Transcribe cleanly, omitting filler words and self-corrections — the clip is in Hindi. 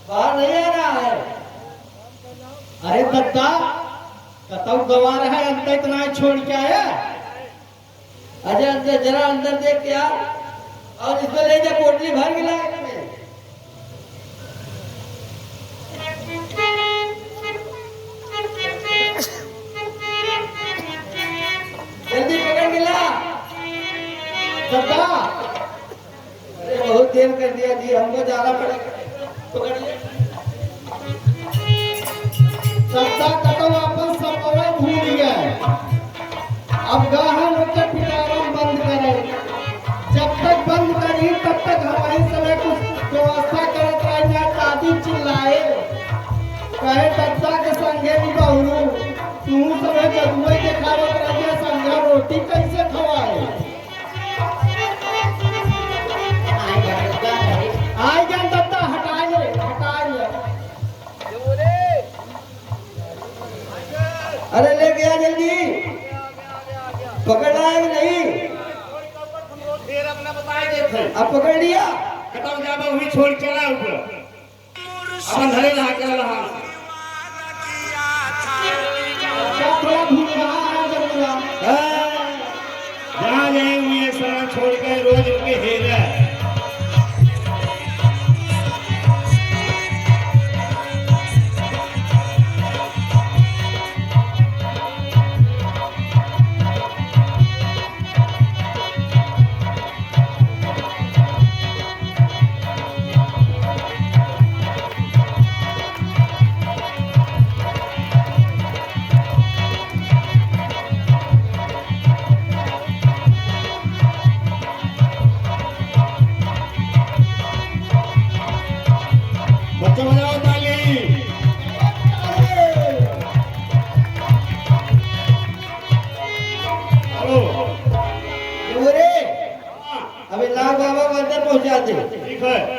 बाहर नहीं आ रहा है। अरे दत्ता कतौ गवा रहा है, अंदर इतना छोड़ के आया। अजय अंदर जरा अंदर देख के आ और इसमें ले जा पोटली भर के लाए। जल्दी पकड़ के ला दत्ता। अरे बहुत देर कर दिया जी, हमको जाना पड़ेगा। पकड़ ले दत्ता। कतो वापस सब भूल गया। अब गाहन होकर पिटारम बंद करे। जब तक बंद करी तब तक हमारी समय कुछ व्यवस्था करत रही। दादी चिल्लाए कहे दत्ता के संगे भी बहुरू तू समय जदुए के खावत रहिए, संगा रोटी कैसे खवाए। आई जा दत्ता, हटाइए हटाइए। अरे ले गया जल्दी, पकड़ लाया कि नहीं? अब पकड़ लिया। कतौ जाबा वही छोड़ चला ऊपर अपन धरे रहा के रहा। थोड़ा भूल रहा है जरूरा। जहाँ जाए हुए सारा छोड़ के रोज उनके हेरा। बच्चा बजाओ ताली। हेलो अबे लाल बाबा को अंदर पहुंचा दे। ठीक है।